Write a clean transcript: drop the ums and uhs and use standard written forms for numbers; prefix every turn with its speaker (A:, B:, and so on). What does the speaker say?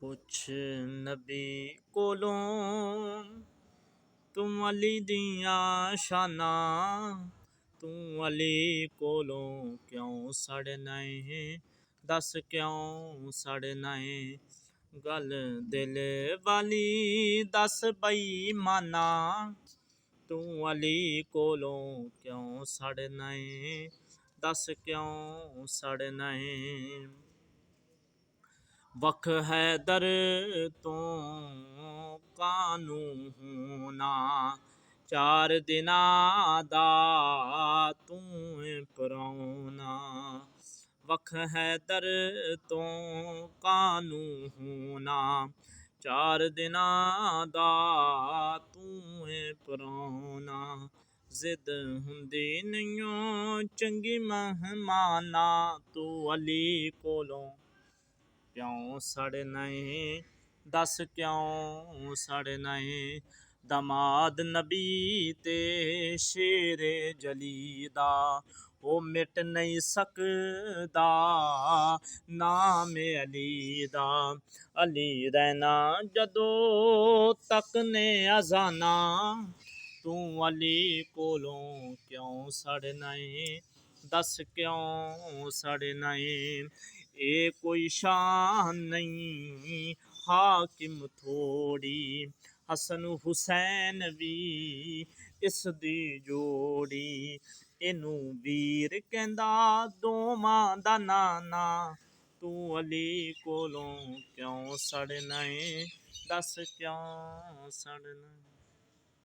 A: पुछ नबी कोलों तू अली दियां शाना, तू अली कोलों क्यों सड़ना है, दस क्यों सड़ना है। गल दिल वाली दस बेईमाना, तू अली कोलों क्यों सड़ना है, दस क्यों सड़ना है। वख हैदर तो कानू होना, चार दिना दा तू पराउना। वख हैदर तो कानू होना, चार दिना दा तू पराउना। जिद हुंदी नहियों चंगी महमाना, तू अली कोलों क्यों सड़ना है, दस क्यों सड़ना है। दमाद नबी ते शेरे जली दा, ओ मिट नहीं सकदा नाम अली दा। अली रहना जदों तक ने अजाना, तू अली कोलों क्यों सड़ना है, दस क्यों सड़ना है। ए कोई शान नहीं हाकिम थोड़ी, हसन हुसैन भी इस दी जोड़ी। इनू वीर कहंदा दोवां दा नाना, तू अली कोलों क्यों सड़ना है, दस क्यों सड़ना है।